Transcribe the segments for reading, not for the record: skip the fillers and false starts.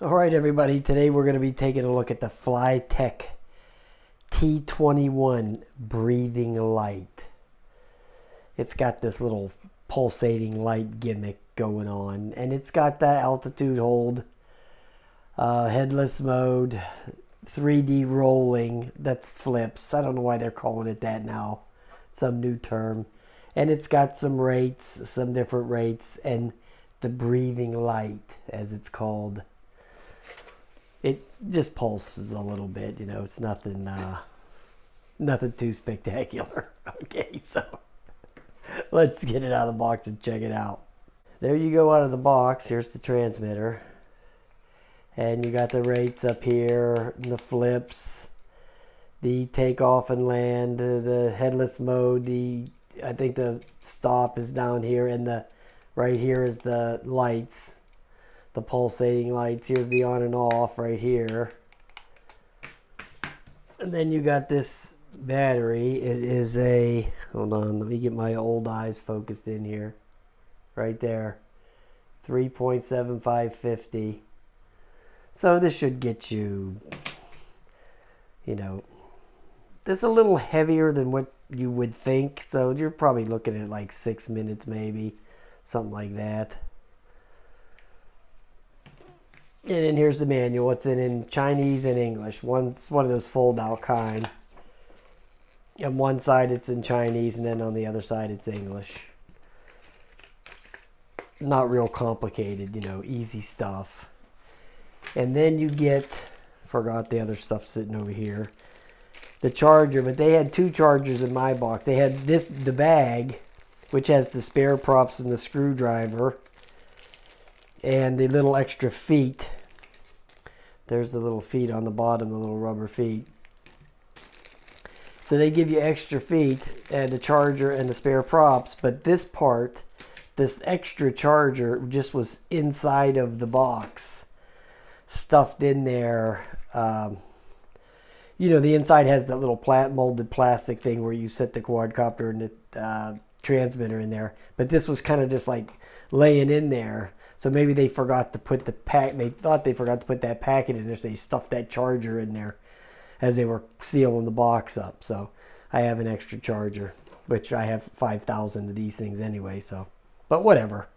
Alright everybody, today we're going to be taking a look at the FlyTec T21 breathing light. It's got this little pulsating light gimmick going on, and it's got that altitude hold, headless mode, 3D rolling, that's flips. I don't know why they're calling it that now, some new term. And it's got some rates, some different rates, and the breathing light, as it's called. It just pulses a little bit, you know, it's nothing too spectacular. Okay, so let's get it out of the box and check it out. There you go out of the box. Here's the transmitter. And you got the rates up here, and the flips, the takeoff and land, the headless mode, I think the stop is down here, and right here is the lights. The pulsating lights. Here's the on and off right here. And then you got this battery. It is a, hold on, let me get my old eyes focused in here. Right there. 3.7550. So this should get you, you know, this is a little heavier than what you would think. So you're probably looking at like 6 minutes maybe. Something like that. And then here's the manual. It's in Chinese and English. It's one of those fold-out kind. On one side it's in Chinese, and then on the other side it's English. Not real complicated, you know, easy stuff. And then you get, forgot the other stuff sitting over here, the charger. But they had two chargers in my box. They had the bag, which has the spare props and the screwdriver, and the little extra feet. There's the little feet on the bottom, the little rubber feet. So they give you extra feet and the charger and the spare props, but this part, this extra charger, just was inside of the box, stuffed in there. You know, the inside has that little molded plastic thing where you set the quadcopter and the transmitter in there, but this was kind of just like laying in there. So maybe they forgot to put the they thought they forgot to put that packet in there, so they stuffed that charger in there as they were sealing the box up. So I have an extra charger, which I have 5,000 of these things anyway, so, but whatever.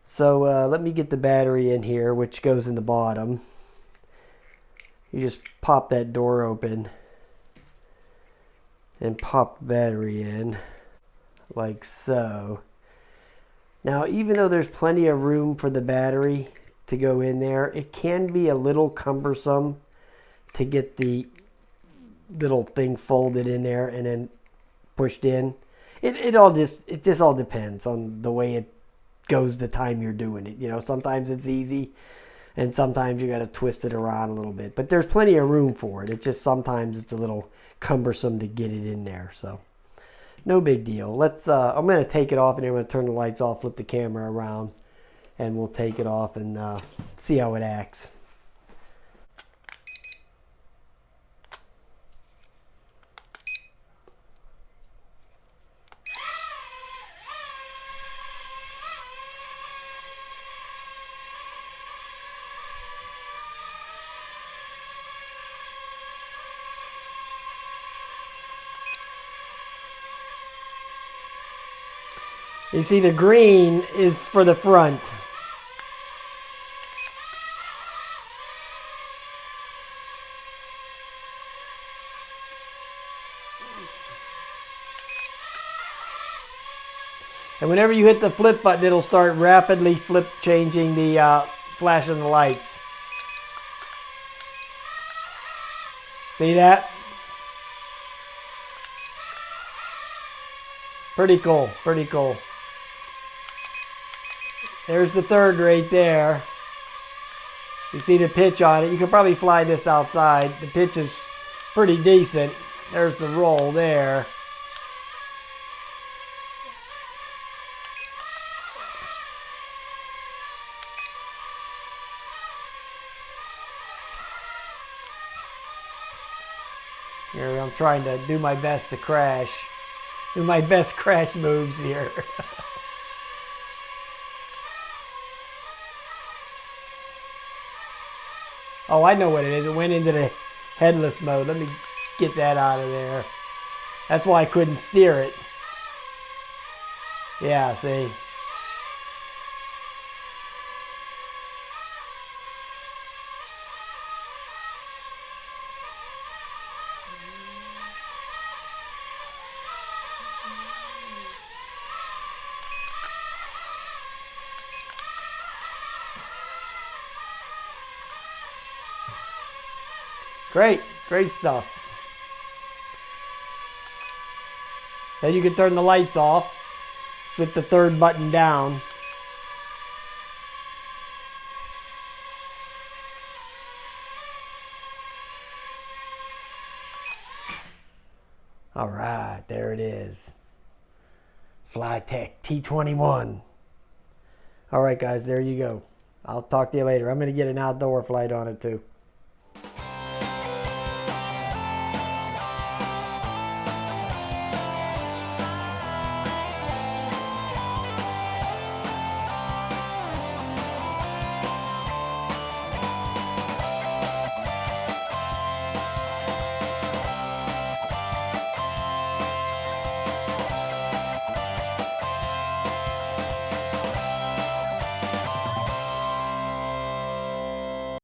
So let me get the battery in here, which goes in the bottom. You just pop that door open and pop the battery in like so. Now, even though there's plenty of room for the battery to go in there, it can be a little cumbersome to get the little thing folded in there and then pushed in. It just all depends on the way it goes the time you're doing it. You know, sometimes it's easy and sometimes you got to twist it around a little bit. But there's plenty of room for it. It just sometimes it's a little cumbersome to get it in there. So no big deal. Let's I'm going to take it off, and then I'm going to turn the lights off, flip the camera around, and we'll take it off and see how it acts. You see the green is for the front. And whenever you hit the flip button, it'll start rapidly changing the flashing the lights. See that? Pretty cool, pretty cool. There's the third right there. You see the pitch on it. You could probably fly this outside. The pitch is pretty decent. There's the roll there. Here I'm trying to do my best to crash. Do my best crash moves here. Oh, I know what it is. It went into the headless mode. Let me get that out of there. That's why I couldn't steer it. Yeah, see. Great, great stuff. Then you can turn the lights off with the third button down. All right, there it is. FlyTec T21. All right, guys, there you go. I'll talk to you later. I'm going to get an outdoor flight on it too.